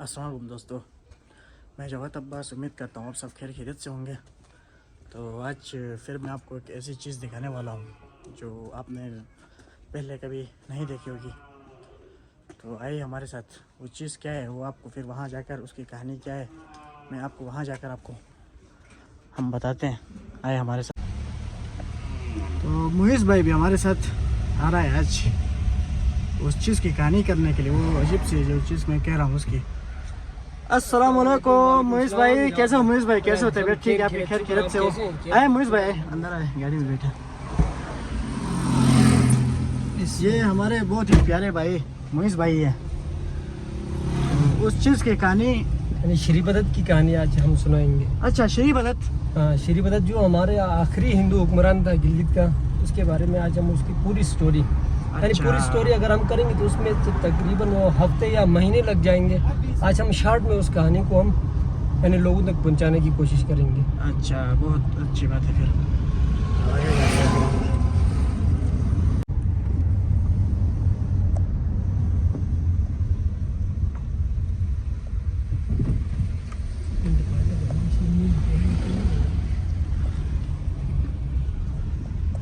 अस्सलाम वालेकुम दोस्तों, मैं जवाद अब्बास। उम्मीद करता हूँ आप सब खैरियत से होंगे। तो आज फिर मैं आपको एक ऐसी चीज़ दिखाने वाला हूँ जो आपने पहले कभी नहीं देखी होगी। तो आइए हमारे साथ, वो चीज़ क्या है वो आपको फिर वहाँ जाकर उसकी कहानी क्या है मैं आपको वहाँ जाकर आपको हम बताते हैं। आए हमारे साथ। तो मुइज़ भाई भी हमारे साथ आ रहा है आज उस चीज़ की कहानी करने के लिए, वो अजीब सी जो चीज़ मैं कह रहा हूँ उसकी। अस्सलाम वालेकुम मुइज़ भाई, कैसे हो मुइज़ भाई? कैसे हो? तबीयत ठीक है आपकी? खैरियत से हो? आए मुइज़ भाई, अंदर आए, गाड़ी में बैठे। ये हमारे बहुत ही प्यारे भाई मुइज़ भाई है। उस चीज़ की कहानी यानी श्री भदत की कहानी आज हम सुनाएंगे। अच्छा, श्री भदत। हाँ, श्री भदत जो हमारे आखिरी हिंदू हुक्मरान था गिलगित का, उसके बारे में आज हम उसकी पूरी स्टोरी यानी पूरी स्टोरी अगर हम करेंगे तो उसमें तकरीबन वो हफ्ते या महीने लग जाएंगे। आज हम शॉर्ट में उस कहानी को हम यानी लोगों तक पहुंचाने की कोशिश करेंगे। अच्छा, बहुत अच्छी बात है। फिर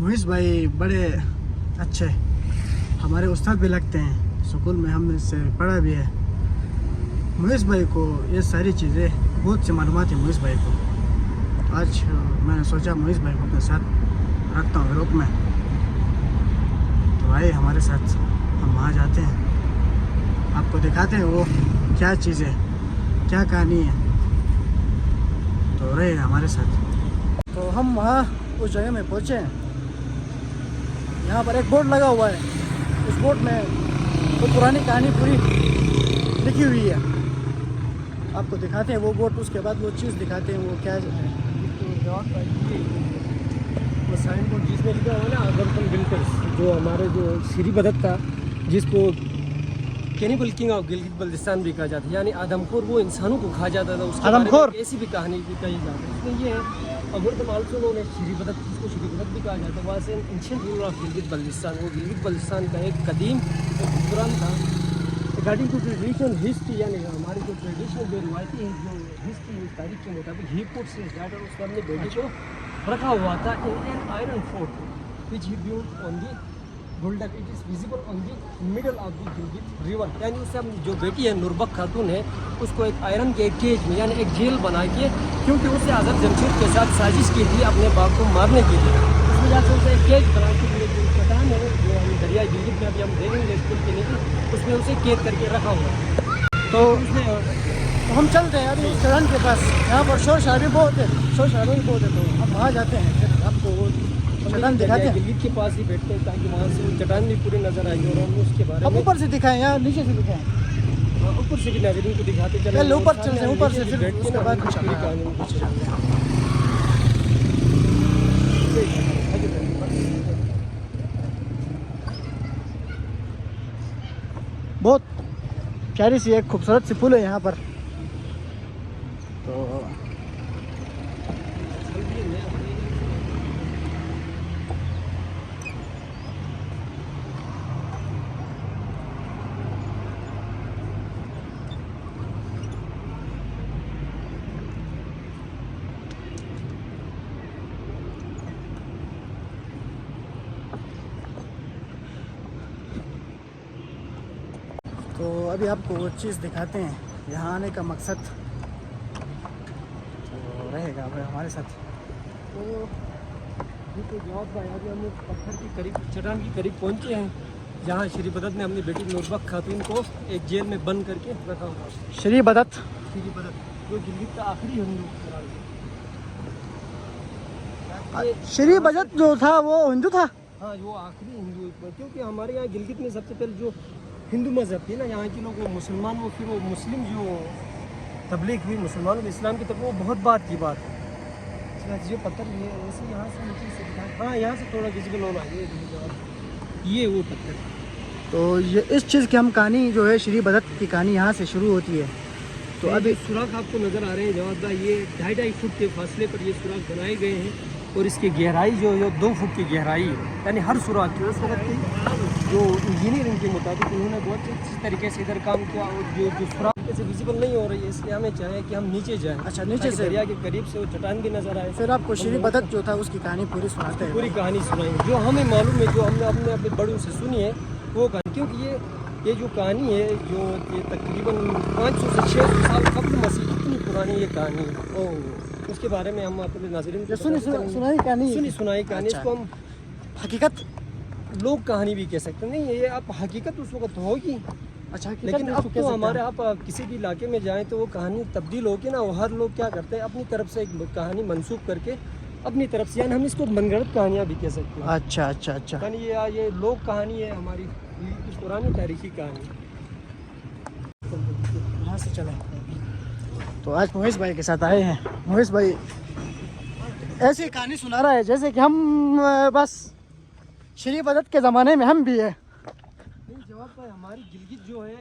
मुइज़ भाई बड़े अच्छे हमारे उस्ताद भी लगते हैं, स्कूल में हमने इससे पढ़ा भी है। मुइज़ भाई को ये सारी चीज़ें बहुत सी मालूमात है मुइज़ भाई को। आज मैंने सोचा मुइज़ भाई को अपने साथ रखता हूँ ग्रुप में। तो आइए हमारे साथ, हम वहाँ जाते हैं, आपको दिखाते हैं वो क्या चीज़ है, क्या कहानी है। तो रहे हमारे साथ। तो हम वहाँ उस जगह में पहुँचे हैं। यहाँ पर एक बोर्ड लगा हुआ है, उस बोर्ड में वो पुरानी कहानी पूरी लिखी हुई है। आपको दिखाते हैं वो बोर्ड, उसके बाद वो चीज़ दिखाते हैं वो क्या है। वो साइन बोर्ड जिसमें लिखा हुआ ना अगरपन बिल्डर्स, जो हमारे जो श्री भदत था, जिसको cannibal king of Gilgit Baltistan भी कहा जाता है, यानी आदमखोर वो इंसानों को खा जाता था, उसके बारे में ऐसी भी कहानी भी कही जाती है। इसमें ये है अगर आल्सो नोन एज श्री भदत, जिसको श्री भदत भी कहा जाता है, वहाँ से ancient ruler of Gilgit Baltistan, वो गिलगित बल्तिस्तान का एक कदीम हुक्मरान था। अकॉर्डिंग टू ट्रेडिशन हिस्ट्री, यानी हमारी जो ट्रेडिशनल जो रिवायती है, जो हिस्ट्री तारीख के मुताबिक, ही पुट्स हिज डॉटर, उसने अपने बेटे को रखा हुआ था in an iron fort which he built on the builder. It is visible on the middle of the Gilgit river. यानी उससे अपनी जो बेटी है नुरबक खातून है, उसको एक आयरन के एक केज में यानी एक जेल बना के, क्योंकि उससे हज़रत जमशेद के साथ साजिश की थी अपने बाप को मारने के लिए, उस वजह से उसे एक केज बना के लिए जो चट्टान है जो हम दरिया गिलगित में अभी हम देखेंगे स्कूल के नीचे, उसमें उसे कैद करके रखा हुआ है। तो हम चलते हैं अभी उस चट्टान के पास। यहाँ पर शोर शराबी बहुत है, शोर शराबी बहुत है। तो हम वहाँ जाते हैं, फिर आपको वो चट्टान दिखाते हैं। गिलगित के पास ही बैठते हैं ताकि वहाँ से चट्टान भी पूरी नजर आएगी और हम उसके बारे में ऊपर से दिखाएं या नीचे से दिखाएं? ऊपर से भी नाज़रीन को दिखाते चले। ऊपर चलते हैं, ऊपर से फिर बैठ के उसके बाद पूरी कहानी को चलते हैं। बहुत प्यारी सी एक खूबसूरत सी पुल है यहाँ पर। तो तो अभी आपको वो चीज़ दिखाते हैं, यहाँ आने का मकसद तो रहेगा भाई हमारे साथ। तो ये तो जवाब भाई, अभी हम लोग पत्थर के करीब, चट्टान के करीब पहुँचे हैं, जहाँ श्री भदत ने अपनी बेटी नुरबक खातून को एक जेल में बंद करके रखा हुआ है। श्री भदत, श्री भदत जो गिलगित का आखिरी हिंदू हुक्मरान था। श्री भदत जो था वो हिंदू था? हाँ, जो आखिरी हिंदू, क्योंकि हमारे यहाँ गिलगित में सबसे पहले जो हिंदू मज़हब थी ना, यहाँ के लोग वो मुसलमान, वो फिर वो मुस्लिम जो तबलीग हुई मुसलमानों में इस्लाम की, तब वो बहुत बात की बात है। जो पत्थर ये वैसे यहाँ से नीचे से दिखा, हाँ यहाँ से थोड़ा विजिबल होना ये वो पत्थर। तो ये इस चीज़ की हम कहानी जो है श्री भदत की कहानी यहाँ से शुरू होती है। तो अभी सुराख आपको नज़र आ रहे हैं जवाब भाई, ये 2.5 फुट के फासले पर ये सुराख बनाए गए हैं और इसकी गहराई जो 2 फुट की गहराई है। यानी हर सुराख की उस वक्त की जो इंजीनियरिंग के मुताबिक उन्होंने बहुत अच्छी तरीके से इधर काम किया और जो सुराख तरीके से विजिबल नहीं हो रही है, इसलिए हमें चाहिए कि हम नीचे जाएं। अच्छा, नीचे ताकि से। दरिया के करीब से वो चट्टान भी नजर आए। फिर आपको श्री बदत जो था उसकी कहानी पूरी सुनाते हैं। पूरी कहानी सुनाएंगे जो हमें मालूम है, जो हमने अपने बड़ों से सुनी है वो कहानी, क्योंकि ये जो कहानी है जो ये तकरीबन 500 से 600 साल कबल मसीह, इतनी पुरानी ये कहानी है। उसके बारे में हम अपने नाज़रीन को सुनी सुनाई कहानी, सुनी सुनाई कहानी। अच्छा। इसको हम हकीकत लोग कहानी भी कह सकते हैं। नहीं, ये आप हकीकत उस वक्त होगी, अच्छा हकीकत लेकिन इसको अब कह तो सकते हमारे हैं। आप किसी भी इलाके में जाएं तो वो कहानी तब्दील होगी ना। वो हर लोग क्या करते हैं अपनी तरफ से एक कहानी मंसूब करके अपनी तरफ से, यानी हम इसको मनगढ़ंत कहानियाँ भी कह सकते हैं। अच्छा अच्छा अच्छा। यानी ये लोग कहानी है हमारी, ये पुरानी तारीखी कहानी। यहाँ से चले तो आज मोहिश भाई के साथ आए हैं। मोहिश भाई ऐसी कहानी सुना रहा है जैसे कि हम बस श्री बदत के ज़माने में हम भी है। नहीं, जवाब भाई हमारी गिलगित जो है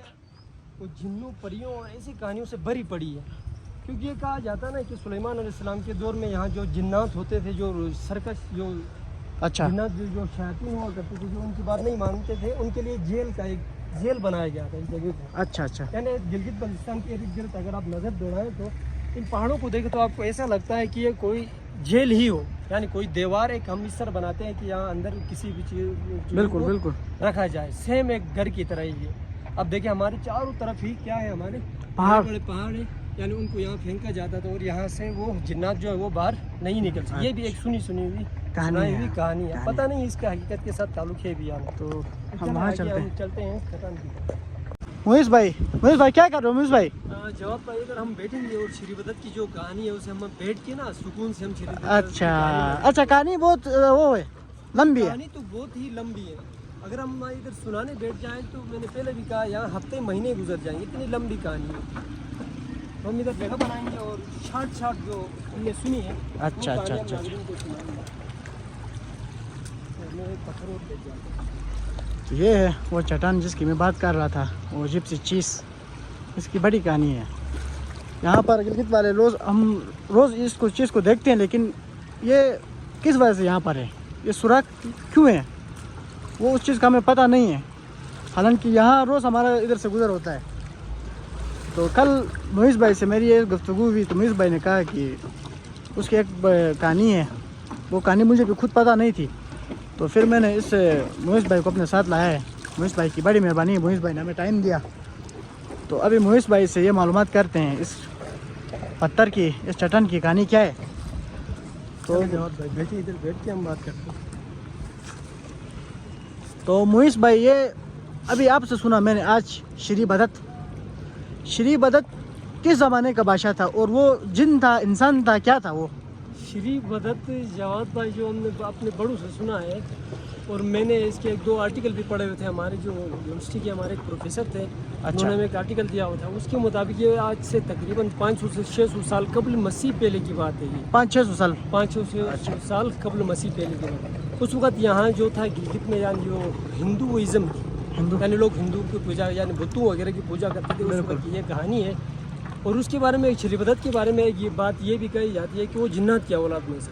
वो जिन्नों परियों और ऐसी कहानियों से भरी पड़ी है। क्योंकि ये कहा जाता है ना कि सुलेमान अलैहिस्सलाम के दौर में यहाँ जो जिन्नात होते थे, जो सर्कस, जो अच्छा जिन्नात जो शयातीन हुआ करते थे, जो उनकी बात नहीं मानते थे, उनके लिए जेल का एक जेल बनाया गया था इस जगह को। अच्छा अच्छा। यानी गिलगित बल्तिस्तान के इर्द गिर्द अगर आप नज़र दौड़ाएं तो इन पहाड़ों को देखें तो आपको ऐसा लगता है कि ये कोई जेल ही हो, यानी कोई दीवार एक हम इस तरह बनाते हैं कि यहाँ अंदर किसी भी चीज़ बिल्कुल बिल्कुल रखा जाए, सेम एक घर की तरह ही है। अब देखिए हमारे चारों तरफ ही क्या है, हमारे पहाड़। बड़े पहाड़ है, यानी उनको यहाँ फेंका जाता था और यहाँ से वो जिन्नात जो है वो बाहर नहीं निकल सकते। ये भी एक सुनी हुई कहानी है। कहानी है। पता नहीं इसका हकीकत के साथ ताल्लुक है भी या नहीं। तो हम चलो वहाँ आगे चलते हम हैं। चलते हैं खतन की। मोहिश भाई क्या कर रहे हो मोहिश भाई? जवाब भाई अगर हम बैठेंगे और श्री बदत की जो कहानी है उसे हम बैठ के ना सुकून से हम श्री बदत अच्छा अच्छा। कहानी बहुत वो है, लंबी है। कहानी तो बहुत ही लंबी है। अगर हम इधर सुनाने बैठ जाएं तो मैंने पहले भी कहा यहाँ हफ्ते महीने गुजर जाएंगे, इतनी लंबी कहानी है। तो हम इधर जगह बनाएंगे और शार्ट जो हमने सुनी है अच्छा, वो अच्छा, कहानी हम अच्छा, नाज़रीन को सुनाएंगे। तो मैं एक पत्थर और बैठ जाता हूँ। तो ये है वो चट्टान जिसकी मैं बात कर रहा था, वो जिप्सी चीज़, इसकी बड़ी कहानी है। यहाँ पर गिलगित वाले हम रोज़ इसको चीज़ को देखते हैं, लेकिन ये किस वजह से यहाँ पर है, ये सुराख क्यों है, वो उस चीज़ का हमें पता नहीं है। हालांकि यहाँ रोज़ हमारा इधर से गुजर होता है। तो कल मोहिश भाई से मेरी ये गुफ्तगू हुई तो मोहिश भाई ने कहा कि उसकी एक कहानी है, वो कहानी मुझे भी खुद पता नहीं थी। तो फिर मैंने इस मोहिश भाई को अपने साथ लाया है। मोहिश भाई की बड़ी मेहरबानी है, मोहिश भाई ने हमें टाइम दिया। तो अभी मोहिश भाई से ये मालूमात करते हैं इस पत्थर की, इस चट्टान की कहानी क्या है। तो जवाब भाई बैठे, इधर बैठ के हम बात करते हैं। तो मोहिश भाई ये अभी आपसे सुना मैंने आज श्री बदत किस ज़माने का बादशाह था, और वो जिन था, इंसान था, क्या था वो? श्री बदत जवाद भाई जो हमने अपने बड़ों से सुना है, और मैंने इसके एक दो आर्टिकल भी पढ़े हुए थे। हमारे जो यूनिवर्सिटी के हमारे एक प्रोफेसर थे, उन्होंने हमें एक आर्टिकल दिया हुआ था। उसके मुताबिक ये आज से तकरीबन 500 से 600 साल कबल मसीह पहले की बात है। ये 500-600 साल 500 से साल कबल मसीह पहले की बात। उस वक्त यहाँ जो था गिलगित में, यानी जो हिंदुइज़्म, यानी लोग हिंदू की पूजा यानी बुतों वगैरह की पूजा करते थे, उस वक्त ये कहानी है। और उसके बारे में श्री बदत के बारे में ये बात ये भी कही जाती है कि वो जिन्नात की औलाद में से,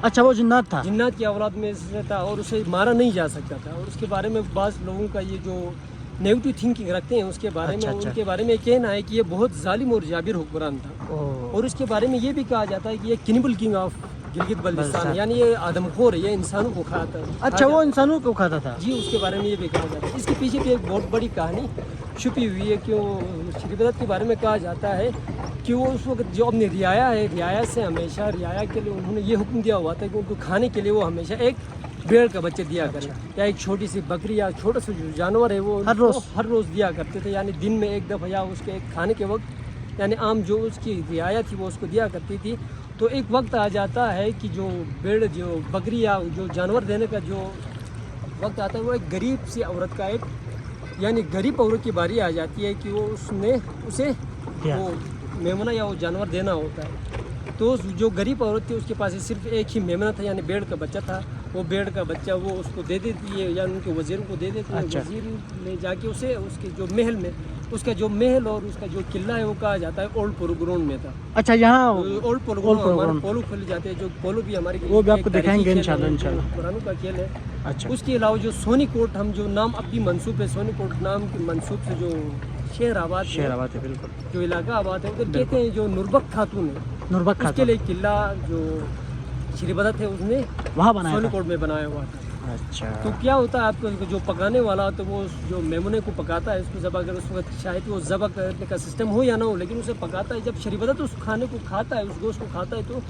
अच्छा वो जिन्नात था, जिन्नात की औलाद में से था, और उसे मारा नहीं जा सकता था। और उसके बारे में बाज़ लोगों का ये जो नेगेटिव थिंकिंग रखते हैं उसके बारे अच्छा, में, अच्छा। उनके बारे में कहना है कि ये बहुत जालिम और जाबिर हुक्मरान था। और उसके बारे में ये भी कहा जाता है कि ये cannibal king of Gilgit Baltistan, यानी ये आदमखोर है, ये इंसानों को खाता है। अच्छा वो इंसानों को खाता था जी, उसके बारे में ये भी कहा जाता है। इसके पीछे भी एक बहुत बड़ी कहानी छुपी हुई है। क्यों श्री बदत के बारे में कहा जाता है कि वो उस वक्त जो अपनी रियाया है, रियाया से हमेशा रियाया के लिए उन्होंने ये हुक्म दिया हुआ था कि उनको खाने के लिए वो हमेशा एक भेड़ का बच्चे दिया करें, या एक छोटी सी बकरी या छोटा सा जो जानवर है वो हर रोज़ दिया करते थे। यानी दिन में एक दफ़ा, या उसके खाने के वक्त, यानी आम जो उसकी रियाया थी वो उसको दिया करती थी। तो एक वक्त आ जाता है कि जो भेड़, जो बकरी या जो जानवर देने का जो वक्त आता है, वो एक गरीब सी औरत का, एक यानी गरीब औरत की बारी आ जाती है कि वो उसे वो मेमना या वो जानवर देना होता है। तो जो गरीब औरत थी उसके पास सिर्फ एक ही मेमना था, यानी भेड़ का बच्चा था। वो भेड़ का बच्चा वो उसको दे देती है, या उनके वज़ीर को दे देती है। अच्छा। वज़ीर ले जाके उसे उसके जो महल में, उसका जो महल और उसका जो किला है वो कहा जाता है ओल्ड पोलो ग्राउंड में था। अच्छा यहाँ ओल्ड पोलो ग्राउंड, पोलो खेले जाते हैं, जो पोलो भी हमारी वो भी आपको दिखाएंगे इंशाल्लाह। पुरानों का खेल है। अच्छा उसके अलावा जो सोनी कोट, हम जो नाम अब भी मंसूब है, सोनी कोट नाम के मंसूब से जो شہر آباد شہر آباد ہے بالکل. جو علاقہ آباد ہے ادھر کہتے ہیں جو نوربخت خاتون ہے نوربخت اس کے خاتون لیے قلعہ جو شری بدت ہے اس نے وہاں بنایا سونی تھا. کوٹ میں بنایا ہوا تھا. اچھا. تو کیا ہوتا ہے آپ کو جو پکانے والا تو وہ جو میمنے کو پکاتا ہے اس کو ذبح کر اس وقت شاید وہ ذبح کرنے کا سسٹم ہو یا نہ ہو لیکن اسے پکاتا ہے. جب شری بدت اس کھانے کو کھاتا ہے اس گوشت کو کھاتا ہے تو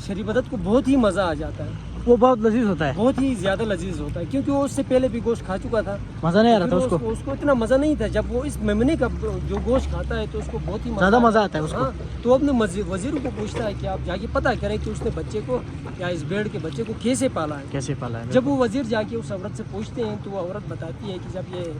شری بدت کو بہت ہی مزہ آ جاتا ہے. وہ بہت لذیذ ہوتا ہے. بہت ہی زیادہ لذیذ ہوتا ہے کیونکہ وہ اس سے پہلے بھی گوشت کھا چکا تھا. مزہ نہیں آ رہا تھا پھر اس کو. اس کو اتنا مزہ نہیں تھا. جب وہ اس میمنے کا جو گوشت کھاتا ہے تو اس کو بہت ہی زیادہ مزہ آتا ہے اس کو. ہاں تو وہ اپنے وزیر کو پوچھتا ہے کہ آپ جا کے پتہ کریں کہ اس نے بچے کو یا اس بھیڑ کے بچے کو کیسے پالا ہے. کیسے پالا ہے. جب وہ وزیر جا کے اس عورت سے پوچھتے ہیں تو وہ عورت بتاتی ہے کہ جب یہ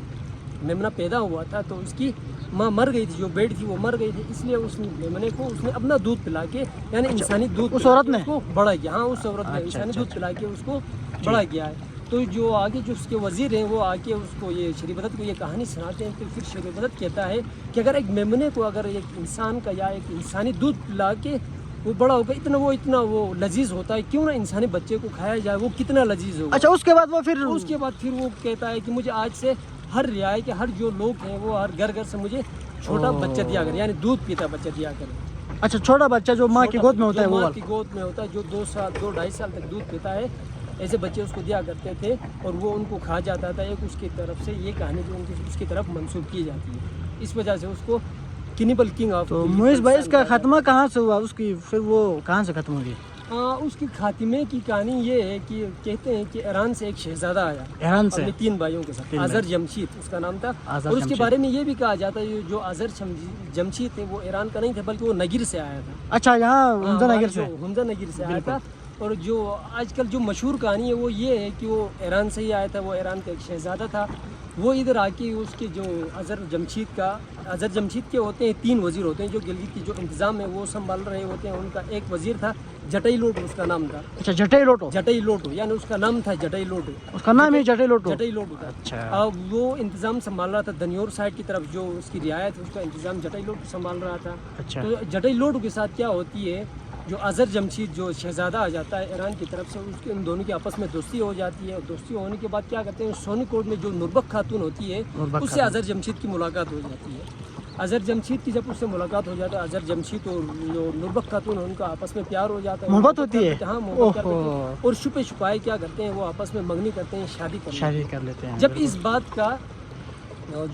میمنہ پیدا ہوا تھا تو اس کی ماں مر گئی تھی. جو بیڈ تھی وہ مر گئی تھی اس لیے اس میمنے کو اس نے اپنا دودھ پلا کے یعنی انسانی دودھ اس عورت نے کو بڑا کیا. ہاں اس عورت نے اچھا، انسانی اچھا، دودھ پلا کے اس کو بڑا کیا ہے. تو جو آگے جو اس کے وزیر ہیں وہ آ کے اس کو یہ شری بدت کو یہ کہانی سناتے ہیں. تو پھر شری بدت کہتا ہے کہ اگر ایک میمنے کو اگر ایک انسان کا یا ایک انسانی دودھ پلا کے وہ بڑا ہوگا اتنا وہ لذیذ ہوتا ہے کیوں نہ انسانی بچے کو کھایا جائے وہ کتنا لذیذ ہوگا. اچھا اس کے بعد وہ پھر اس کے بعد پھر وہ کہتا ہے کہ مجھے آج سے ہر رعایا کے ہر جو لوگ ہیں وہ ہر گھر سے مجھے چھوٹا بچہ دیا کرے یعنی دودھ پیتا بچہ دیا کرے. اچھا چھوٹا بچہ جو ماں کی گود میں ہوتا ہے وہ ماں کی گود میں ہوتا ہے جو 2-2.5 سال تک دودھ پیتا ہے ایسے بچے اس کو دیا کرتے تھے اور وہ ان کو کھا جاتا تھا. ایک اس کی طرف سے یہ کہانی جو ان کی اس کی طرف منسوب کی جاتی ہے. اس وجہ سے اس کو کنیبل کنگ آف. تو موئز بھائی اس کا خاتمہ کہاں سے ہوا. اس کی پھر وہ کہاں سے ختم ہوگی. اس کی خاتمے کی کہانی یہ ہے کہ کہتے ہیں کہ ایران سے ایک شہزادہ آیا ایران سے اپنے 3 بھائیوں کے ساتھ. آذر جمشید اس کا نام تھا. آذر اور اس کے جمشید. بارے میں یہ بھی کہا جاتا ہے جو آذر جمشید تھے وہ ایران کا نہیں تھا بلکہ وہ نگر سے آیا تھا. اچھا یہاں حمزہ نگر سے. حمزہ نگر سے آیا تھا. اور جو آج کل جو مشہور کہانی ہے وہ یہ ہے کہ وہ ایران سے ہی آیا تھا. وہ ایران کا ایک شہزادہ تھا. وہ ادھر آ کے اس کے جو آذر جمشید کے ہوتے ہیں 3 وزیر ہوتے ہیں جو گلگت کی جو انتظام ہے وہ سنبھال رہے ہوتے ہیں. ان کا ایک وزیر تھا جٹائی لوٹو اس کا نام تھا. اچھا جٹائی لوٹو. جٹائی لوٹو یعنی اس کا نام تھا جٹائی لوٹو. اس کا نام ہی جٹائی لوٹو. جٹائی لوٹو تھا. اچھا. وہ انتظام سنبھال رہا تھا دنیور سائڈ کی طرف جو اس کی رعایت ہے اس کا انتظام جٹائی لوٹو سنبھال رہا تھا. اچھا. تو جٹائی لوٹو کے ساتھ کیا ہوتی ہے جو آذر جمشید جو شہزادہ آ جاتا ہے ایران کی طرف سے اس کے ان دونوں کی آپس میں دوستی ہو جاتی ہے. اور دوستی ہونے کے بعد کیا کرتے ہیں سونی کوٹ میں جو نوربخت خاتون ہوتی ہے اس سے آذر جمشید کی ملاقات ہو جاتی ہے. آذر جمشید کی جب اس سے ملاقات ہو جاتا ہے آذر جمشید اور جو نوربخت خاتون ان کا آپس میں پیار ہو جاتا ہے. محبت ہوتی ہے. ہاں محبت کرتے ہیں اور چھپے چھپائے کیا کرتے ہیں وہ آپس میں منگنی کرتے ہیں شادی کر لیتے ہیں. جب اس بات کا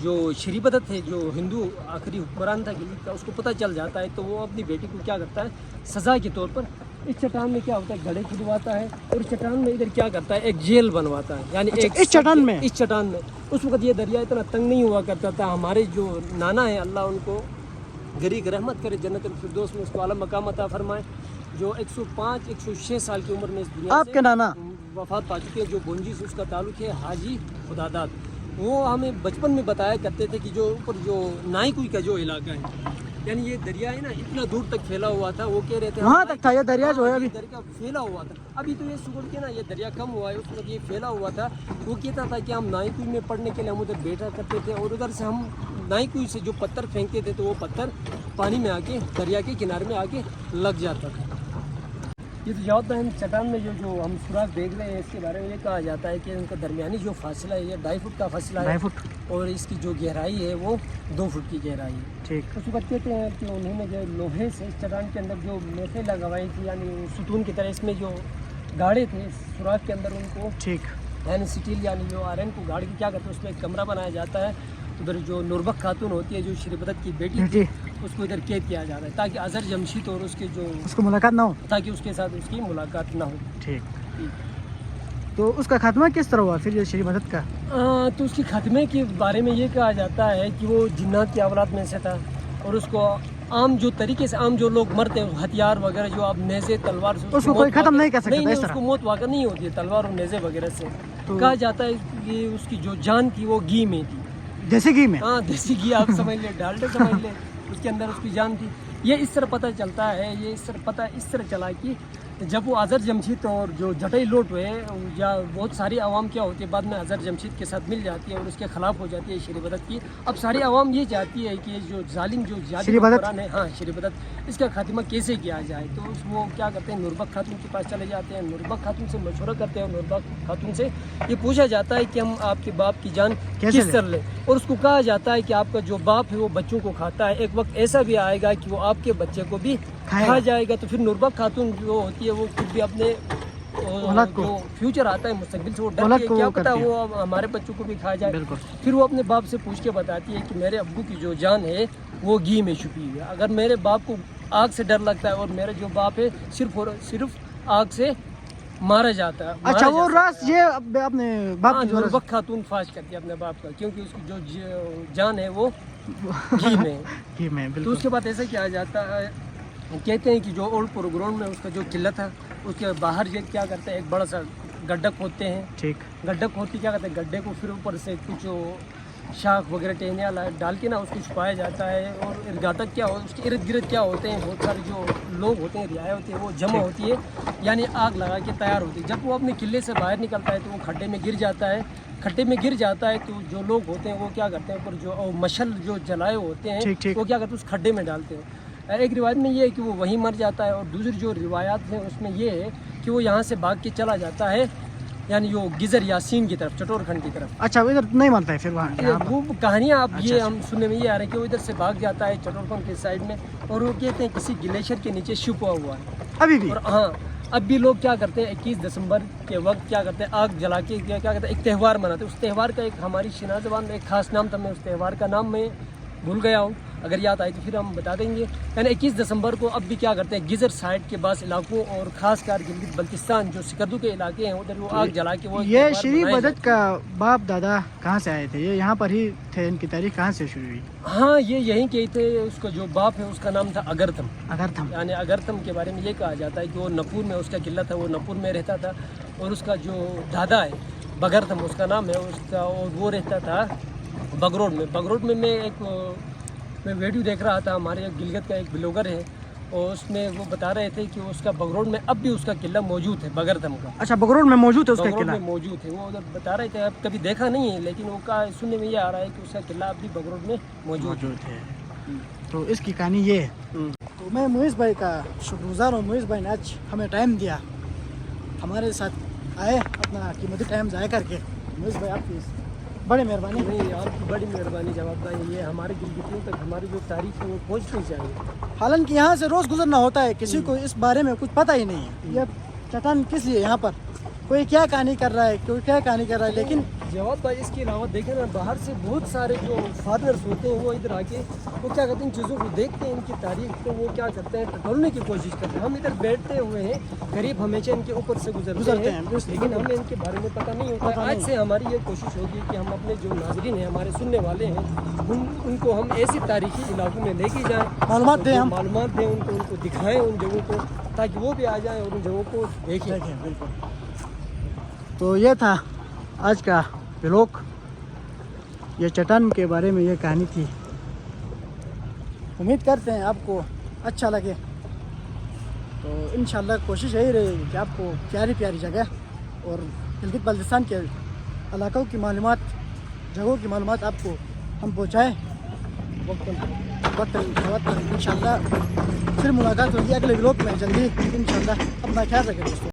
جو شری بدت ہے جو ہندو آخری حکمران تھا گلگت کا اس کو پتہ چل جاتا ہے تو وہ اپنی بیٹی کو کیا کرتا ہے سزا کے طور پر اس چٹان میں کیا ہوتا ہے گڑھے کھدواتا ہے اور اس چٹان میں ادھر کیا کرتا ہے ایک جیل بنواتا ہے. یعنی اس چٹان میں اس وقت یہ دریا اتنا تنگ نہیں ہوا کرتا تھا. ہمارے جو نانا ہے اللہ ان کو گریگ رحمت کرے جنت الفردوس میں اس کو اعلیٰ مقام عطا فرمائے جو 105-106 سال کی عمر میں اس دنیا آپ کے نانا وفات پا چکے ہیں. جو گونجی سے اس کا تعلق ہے حاجی خداداد. وہ ہمیں بچپن میں بتایا کرتے تھے کہ جو اوپر جو نائکوئی کا جو علاقہ ہے یعنی یہ دریا ہے نا اتنا دور تک پھیلا ہوا تھا. وہ کہہ رہے تھے وہاں تک تھا یہ دریا جو ہے ابھی دریا پھیلا ہوا تھا. ابھی تو یہ سکڑ کے نا یہ دریا کم ہوا ہے اس وقت یہ پھیلا ہوا تھا. وہ کہتا تھا کہ ہم نائکوئی میں پڑھنے کے لیے ہم ادھر بیٹھا کرتے تھے اور ادھر سے ہم نائکوئی سے جو پتھر پھینکتے تھے تو وہ پتھر پانی میں آ کے دریا کے کنارے میں آ کے لگ جاتا تھا. یہ تو جواب بہن چٹان میں جو ہم سوراخ دیکھ رہے ہیں اس کے بارے میں یہ کہا جاتا ہے کہ ان کا درمیانی جو فاصلہ ہے یہ 2.5 فٹ کا فاصلہ ہے اور اس کی جو گہرائی ہے وہ 2 فٹ کی گہرائی ہے. ٹھیک. اس وقت کہتے ہیں کہ انہوں نے جو لوہے سے اس چٹان کے اندر جو میخیں لگوائی تھی یعنی ستون کی طرح اس میں جو گاڑے تھے سوراخ کے اندر ان کو ٹھیک یعنی سٹیل یعنی جو آئرن کو گاڑ کے کیا کرتے ہیں اس میں ایک کمرہ بنایا جاتا ہے. ادھر جو نوربخت خاتون ہوتی ہے جو شری بدت کی بیٹی تھی اس کو ادھر قید کیا جاتا ہے تاکہ آذر جمشید اور اس کے جو اس کو ملاقات نہ ہو تاکہ اس کے ساتھ اس کی ملاقات نہ ہو. ٹھیک. تو اس کا خاتمہ کس طرح ہوا پھر یہ شری بدت کا؟ تو اس کی خاتمے کے بارے میں یہ کہا جاتا ہے کہ وہ جنات کی اولاد میں سے تھا اور اس کو عام جو طریقے سے عام جو لوگ مرتے ہیں ہتھیار وغیرہ جو آپ نیزے تلوار سے اس کو کوئی ختم نہیں کر سکتا. اس کو موت واقع نہیں ہوتی ہے تلوار اور نیزے وغیرہ سے. کہا جاتا ہے کہ اس کی جو جان تھی وہ گھی میں تھی. دیسی گھی میں؟ ہاں دیسی گھی آپ سمجھ لیں ڈالڈے سمجھ لیں اس کے اندر اس کی جان تھی. یہ اس طرح پتہ چلتا ہے یہ اس طرح پتہ اس طرح چلا کہ जब वो अजहर जमशेद और जो जटई लोट हुए या बहुत सारी आवाम क्या होती है बाद में अजहर जमशेद के साथ मिल जाती है और उसके खिलाफ हो जाती है शरीफ बदत की। अब सारी आवाम ये चाहती है कि जो जालिम जो शरीफ बदत है, हाँ शरीफ बदत, इसका खात्मा कैसे किया जाए। तो वो क्या करते हैं, नुरबक खातून के पास चले जाते हैं, नुरबक खातून से मशवरा करते हैं और नुरबक खातून से ये पूछा जाता है कि हम आपके बाप की जान किस तरह लें, और उसको कहा जाता है कि आपका जो बाप है वो बच्चों को खाता है, एक वक्त ऐसा भी आएगा कि वो आपके बच्चे को भी खा जाएगा। तो फिर नुरबक खातून जो होती है वो खुद भी अपने जो फ्यूचर आता है मुस्तकबिल से वो डरती है, क्या पता वो हमारे बच्चों को भी खा जाए। फिर वो अपने बाप से पूछ के बताती है कि मेरे अब्बू की जो जान है वो घी में छुपी हुई है, अगर मेरे बाप को आग से डर लगता है और मेरा जो बाप है सिर्फ और सिर्फ आग से मारा जाता है। अच्छा, वो रास ये अपने बाप की नुरबक खातून फाश करती है अपने बाप का, क्योंकि उसकी जो जान है वो घी में घी में। तो उसके बाद ऐसा किया जाता है, कहते हैं कि जो ओल्ड प्रोग्राम में उसका जो किला था उसके बाहर ये क्या करते हैं, एक बड़ा सा गड्ढा खोदते हैं। ठीक, गड्ढा खोदते क्या करते हैं, गड्ढे को फिर ऊपर से कुछ शाख वगैरह टेनिया डाल के ना उसको छुपाया जाता है, और इर्गादक क्या हो उसके इर्द गिर्द क्या होते हैं, बहुत सारे जो लोग होते हैं, रियाया होती है, वो जमा होती है, यानी आग लगा के तैयार होती है। जब वो अपने किले से बाहर निकलता है तो वो खड्डे में गिर जाता है, खड्डे में गिर जाता है तो जो लोग होते हैं वो क्या करते हैं, ऊपर जो मशल जो जलाए होते हैं वो क्या करते हैं उस खड्डे में डालते हैं। एक रिवायत में ये है कि वो वहीं मर जाता है, और दूसरी जो रिवायात हैं उसमें ये है कि वो यहाँ से भाग के चला जाता है, यानी वो गिजर यासीन की तरफ, चटोरखंड की तरफ। अच्छा, वो इधर नहीं मानता है फिर वहाँ वो कहानियाँ अब ये हम सुनने में ये आ रहा है कि वो इधर से भाग जाता है चटोरखंड के साइड में, और वो कहते हैं किसी ग्लेशियर के नीचे छुपा हुआ है अभी भी। और हाँ, अब भी लोग क्या करते हैं 21 दिसंबर के वक्त क्या करते हैं, आग जला के क्या करते हैं, एक त्यौहार मनाते हैं। उस त्यौहार का एक हमारी शिना ज़बान में एक खास नाम था, मैं उस त्यौहार का नाम मैं भूल गया हूँ, अगर याद आए तो फिर हम बता देंगे। यानी 21 दिसंबर को अब भी क्या करते हैं, गिजर साइड के पास इलाकों और खासकर गिलगित बल्तिस्तान जो सिकरदू के इलाके हैं उधर वो आग जला के वो ये शरीफ बदत का बाप दादा कहाँ से आए थे, ये यहाँ पर ही थे, इनकी तारीख कहाँ से शुरू हुई? हाँ, ये यहीं के थे। उसका जो बाप है उसका नाम था अगरतम। अगरतम, यानी अगरतम के बारे में ये कहा जाता है कि वो नपुर में उसका किला था, वो नपुर में रहता था, और उसका जो दादा है बगरतम उसका नाम है उसका, और वो रहता था बगरोड में। बगरोड में मैं वीडियो देख रहा था, हमारे गिलगित का एक ब्लॉगर है और उसमें वो बता रहे थे कि उसका बगरोड में अब भी उसका किला मौजूद है, बगरतम का। अच्छा, बगरोड में मौजूद है उसका किला? में मौजूद है, वो उधर बता रहे थे, अब कभी देखा नहीं है लेकिन वो का सुनने में ये आ रहा है कि उसका किला अब भी बगरोड में मौजूद है। तो इसकी कहानी ये है। तो मैं मुइज़ भाई का शुक्रगुजार हूँ, मुइज़ भाई ने आज हमें टाइम दिया, हमारे साथ आए, अपना कीमती टाइम ज़ाया करके। मुइज़ भाई आपकी बड़ी मेहरबानी। नहीं, आपकी बड़ी मेहरबानी, जवाबदारी ये हमारे गिलगितियों तक हमारी जो तारीफ है वो पहुँचनी चाहिए। हालांकि यहाँ से रोज़ गुजरना होता है, किसी को इस बारे में कुछ पता ही नहीं है, ये चट्टान किस लिए यहाँ पर, कोई क्या कहानी कर रहा है, कोई क्या कहानी कर रहा है। लेकिन जवाब भाई इसके अलावा देखें ना, बाहर से बहुत सारे जो फादर्स होते हैं वो इधर आके वो क्या करते हैं, इन चीज़ों को देखते हैं, इनकी तारीख को वो क्या करते हैं, टटोलने की कोशिश करते हैं। हम इधर बैठते हुए हैं, करीब हमेशा इनके ऊपर से गुजरते हैं, लेकिन हमें इनके बारे में पता नहीं होता। आज से हमारी ये कोशिश होगी कि हम अपने जो नाज़रीन हैं, हमारे सुनने वाले हैं, उनको हम ऐसी तारीखी इलाकों में लेके जाएँ, मालूमात दें, हम मालूमात दें उनको दिखाएँ उन जगहों को, ताकि वो भी आ जाएँ और उन जगहों को देखें। बिल्कुल। तो ये था आज का व्लॉग, ये चट्टान के बारे में ये कहानी थी। उम्मीद करते हैं आपको अच्छा लगे, तो इंशाल्लाह कोशिश यही रहेगी कि आपको प्यारी प्यारी जगह और गिलगित बल्तिस्तान के इलाकों की मालूमात, जगहों की मालूमात आपको हम पहुँचाएँ वक्त इंशाल्लाह। फिर मुलाकात होगी अगले व्लॉग में जल्दी इंशाल्लाह। अपना ख्याल रखें दोस्तों।